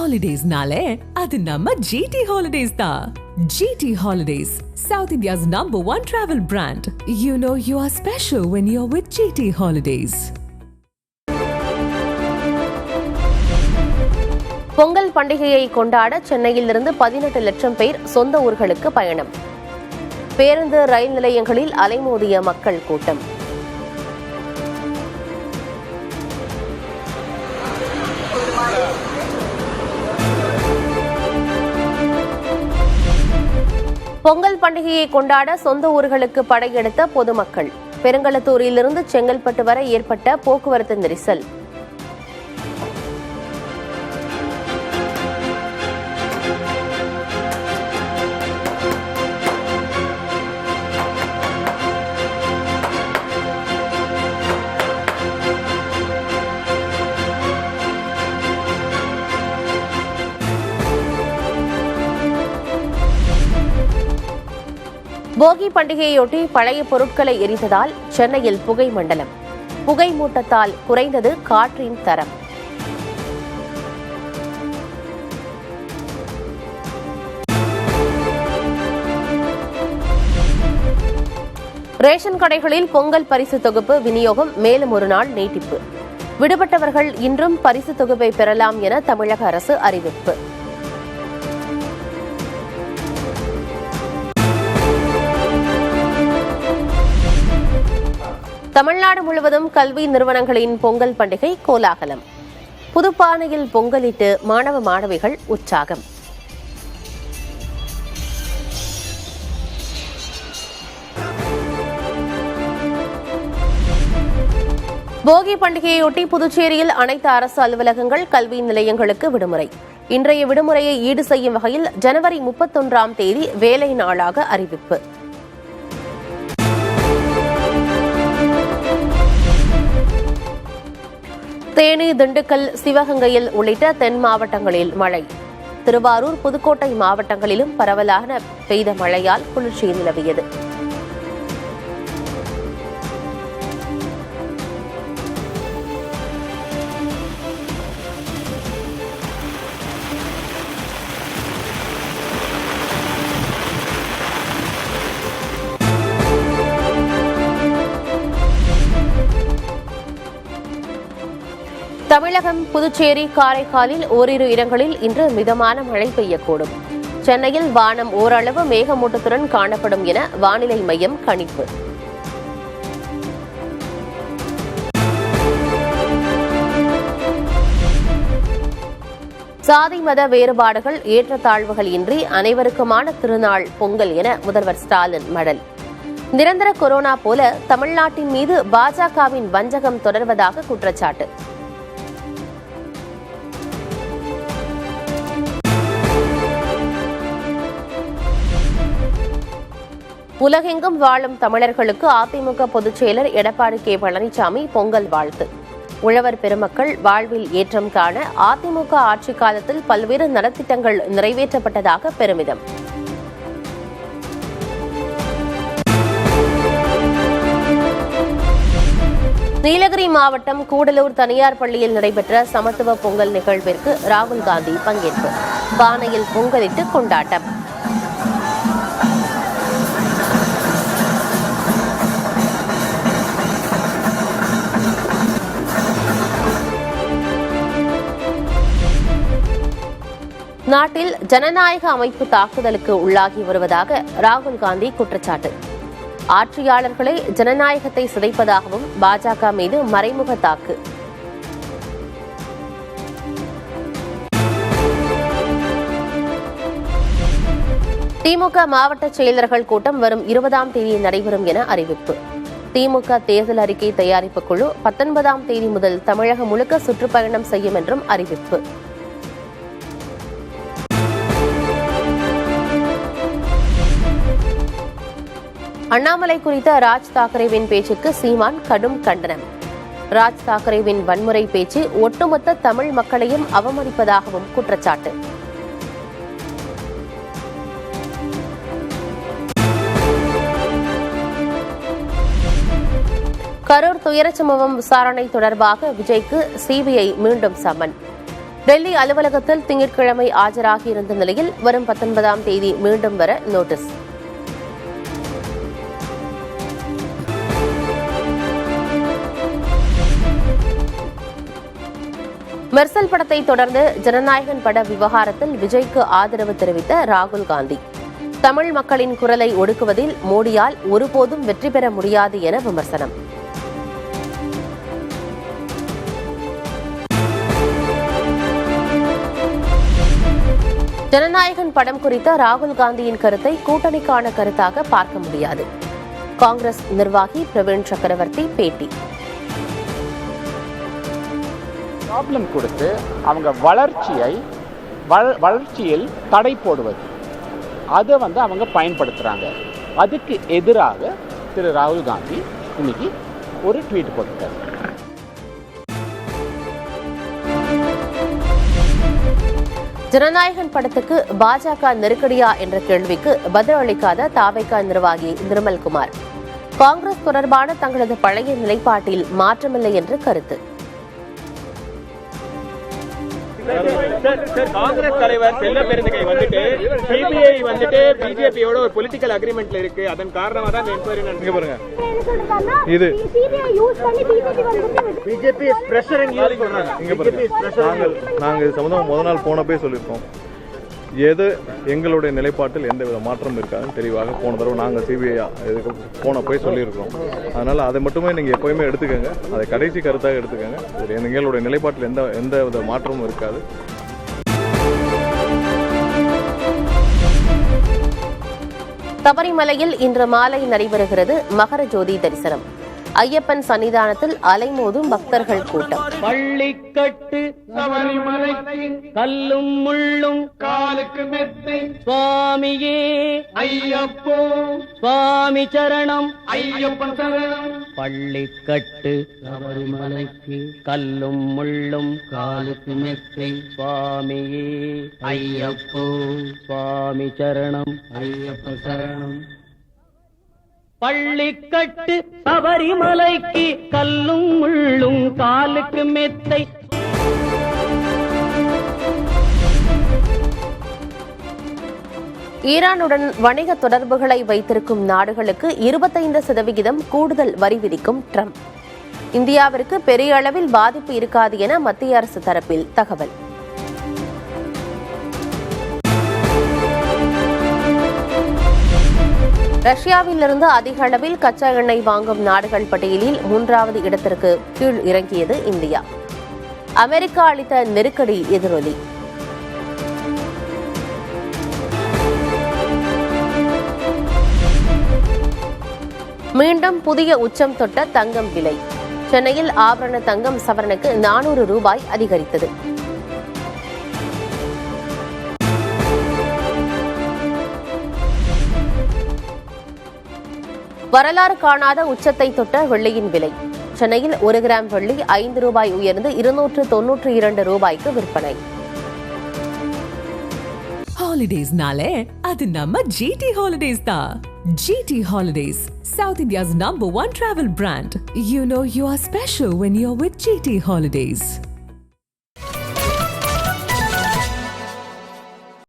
Holidays-nale, adu namma GT Holidays da. GT Holidays, South India's #1 travel brand. You know you are special when you're with GT Holidays. Pongal பண்டிகையை கொண்டாட சென்னையிலிருந்து 18 லட்சம் பேர் சொந்த ஊர்களுக்கு பயணம். பேருந்து, ரயில் நிலையங்களில் அலைமோதிய மக்கள் கூட்டம். பொங்கல் பண்டிகையை கொண்டாட சொந்த ஊர்களுக்கு படையெடுத்த பொதுமக்கள். பெருங்களத்தூரிலிருந்து செங்கல்பட்டு வரை ஏற்பட்ட போக்குவரத்து நெரிசல். போகி பண்டிகையொட்டி பழைய பொருட்களை எரித்ததால் சென்னையில் புகை மண்டலம். புகை மூட்டத்தால் குறைந்தது காற்றின் தரம். ரேஷன் கடைகளில் பொங்கல் பரிசு தொகுப்பு விநியோகம் மேலும் ஒரு நாள் நீட்டிப்பு. விடுபட்டவர்கள் இன்றும் பரிசு தொகுப்பை பெறலாம் என தமிழக அரசு அறிவிப்பு. தமிழ்நாடு முழுவதும் கல்வி நிறுவனங்களின் பொங்கல் பண்டிகை கோலாகலம். புதுப்பானையில் பொங்கலிட்டு மாணவ மாணவிகள் உற்சாகம். போகி பண்டிகையொட்டி புதுச்சேரியில் அனைத்து அரசு அலுவலகங்கள், கல்வி நிலையங்களுக்கு விடுமுறை. இன்றைய விடுமுறையை ஈடு செய்யும் வகையில் ஜனவரி 31ஆம் தேதி வேலை நாளாக அறிவிப்பு. தேனி, திண்டுக்கல், சிவகங்கையில் உள்ளிட்ட தென் மாவட்டங்களில் மழை. திருவாரூர், புதுக்கோட்டை மாவட்டங்களிலும் பரவலாக பெய்த மழையால் குளிர்ச்சி நிலவியது. தமிழகம், புதுச்சேரி, காரைக்காலில் ஓரிரு இடங்களில் இன்று மிதமான மழை பெய்யக்கூடும். சென்னையில் வானம் ஓரளவு மேகமூட்டத்துடன் காணப்படும் என வானிலை மையம் கணிப்பு. சாதி மத வேறுபாடுகள், ஏற்றத்தாழ்வுகள் இன்றி அனைவருக்குமான திருநாள் பொங்கல் என முதல்வர் ஸ்டாலின் மடல். நிரந்தர கொரோனா போல தமிழ்நாட்டின் மீது பாஜகவின் வஞ்சகம் தொடர்வதாக குற்றச்சாட்டு. உலகெங்கும் வாழும் தமிழர்களுக்கு அதிமுக பொதுச் செயலர் எடப்பாடி கே. பழனிசாமி பொங்கல் வாழ்த்து. உழவர் பெருமக்கள் வாழ்வில் ஏற்றம் காண அதிமுக ஆட்சிக் காலத்தில் பல்வேறு நலத்திட்டங்கள் நிறைவேற்றப்பட்டதாக பெருமிதம். நீலகிரி மாவட்டம் கூடலூர் தனியார் பள்ளியில் நடைபெற்ற சமத்துவ பொங்கல் நிகழ்விற்கு ராகுல் காந்தி பங்கேற்பு. பானையில் பொங்கலிட்டு கொண்டாட்டம். நாட்டில் ஜனநாயக அமைப்பு தாக்குதலுக்கு உள்ளாகி வருவதாக ராகுல் காந்தி குற்றச்சாட்டு. ஆட்சியாளர்களே ஜனநாயகத்தை சிதைப்பதாகவும் பாஜக மீது மறைமுக தாக்கு. திமுக மாவட்ட செயலர்கள் கூட்டம் வரும் 20ஆம் தேதி நடைபெறும் என அறிவிப்பு. திமுக தேர்தல் அறிக்கை தயாரிப்பு குழு 19ஆம் தேதி முதல் தமிழகம் முழுக்க சுற்றுப்பயணம் செய்யும் என்றும் அறிவிப்பு. அண்ணாமலை குறித்த ராஜ் தாக்கரேவின் பேச்சுக்கு சீமான் கடும் கண்டனம். ராஜ் தாக்கரேவின் வன்முறை பேச்சு ஒட்டுமொத்த தமிழ் மக்களையும் அவமதிப்பதாகவும் குற்றச்சாட்டு. கரூர் துயரச் சம்பவம் விசாரணை தொடர்பாக விஜய்க்கு சிபிஐ மீண்டும் சம்மன். டெல்லி அலுவலகத்தில் திங்கட்கிழமை ஆஜராகியிருந்த நிலையில் வரும் 19ஆம் தேதி மீண்டும் வர நோட்டீஸ். மெர்சல் படத்தை தொடர்ந்து ஜனநாயகன் பட விவகாரத்தில் விஜய்க்கு ஆதரவு தெரிவித்த ராகுல் காந்தி, தமிழ் மக்களின் குரலை ஒடுக்குவதில் மோடியால் ஒருபோதும் வெற்றி பெற முடியாது என விமர்சனம். ஜனநாயகன் படம் குறித்த ராகுல் காந்தியின் கருத்தை கூட்டணிக்கான கருத்தாக பார்க்க முடியாது. காங்கிரஸ் நிர்வாகி பிரவீன் சக்கரவர்த்தி பேட்டி. ப்ராப்ளம் கொடுத்து அவங்க வளர்ச்சியில் தடை போடுவது, அதை அவங்க பயன்படுத்துறாங்க. அதுக்கு எதிராக திரு ராகுல் காந்தி இன்னைக்கு ஒரு ட்வீட் போட்டிருக்காரு. ஜனநாயகன் படத்துக்கு பாஜக நெருக்கடியா என்ற கேள்விக்கு பதிலளிக்காத தாவேகா நிர்வாகி நிர்மல்குமார், காங்கிரஸ் தொடர்பான தங்களது பழைய நிலைப்பாட்டில் மாற்றமில்லை என்று கருத்து. காங்கிரஸ் தலைவர் செல்ல பெருந்தகை சிபிஐ பிஜேபியோட ஒரு பொலிட்டிக்கல் அக்ரிமெண்ட்ல இருக்கு. அதன் காரணமா தான் என்கொயரி நடந்துங்க. பாருங்க, இது பிஜேபி இஸ் பிரஷரிங் யூ சொல்றாங்க. இங்க பாருங்க, நாங்க இது சம்பந்தமா முதல் நாள் போனப்பே சொல்லியிருக்கோம். எது எங்களுடைய நிலைப்பாட்டில் எந்தவித மாற்றம் இருக்காதுன்னு தெளிவாக போன தடவை நாங்கள் சிபிஐ இதுக்கு போய் சொல்லியிருக்கிறோம். அதனால் அதை மட்டுமே நீங்கள் எப்போயுமே எடுத்துக்கோங்க, அதை கடைசி கருத்தாக எடுத்துக்கோங்க. எங்களுடைய நிலைப்பாட்டில் எந்த வித மாற்றமும் இருக்காது. சபரிமலையில் இன்று மாலை நடைபெறுகிறது மகர ஜோதி தரிசனம். ஐயப்பன் சன்னிதானத்தில் அலைமோதும் பக்தர்கள் கூட்டம். பள்ளிக்கட்டு சபரிமலைக்கு கல்லும் முள்ளும் காலுக்கு மெத்தை சுவாமியே ஐயப்போ சுவாமி சரணம் ஐயப்பன் சரணம். பள்ளிக்கட்டு சபரிமலைக்கு கல்லும் முள்ளும் காலுக்கு மெத்தை சுவாமியே ஐயப்போ சுவாமி சரணம் ஐயப்பன் சரணம். பள்ளிக்கட்டு சபரிமலைக்கு கல்லும் முள்ளும் காலுக்கு மெத்தை. ஈரானுடன் வணிக தொடர்புகளை வைத்திருக்கும் நாடுகளுக்கு 25% கூடுதல் வரி விதிக்கும் ட்ரம்ப். இந்தியாவிற்கு பெரிய அளவில் பாதிப்பு இருக்காது என மத்திய அரசு தரப்பில் தகவல். ரஷ்யாவிலிருந்து அதிக அளவில் கச்சா எண்ணெய் வாங்கும் நாடுகள் பட்டியலில் 3வது இடத்திற்கு கீழ் இறங்கியது இந்தியா. அமெரிக்கா அளித்த நெருக்கடி எதிரொலி. மீண்டும் புதிய உச்சம் தொட்ட தங்கம் விலை. சென்னையில் ஆபரண தங்கம் சவரனுக்கு 400 ரூபாய் அதிகரித்தது. வரலாறு காணாத உச்சத்தை தொட்ட வெள்ளியின் விலை. சென்னையில் 1 கிராம் வெள்ளி 5 ரூபாய் உயர்ந்து 292 ரூபாய்க்கு விற்பனை. ஹாலிடேஸ்னாலே அது நம்ம ஜிடி ஹாலிடேஸ் தான். GT holidays, South India's #1 travel brand. You know you are special when you're with GT Holidays.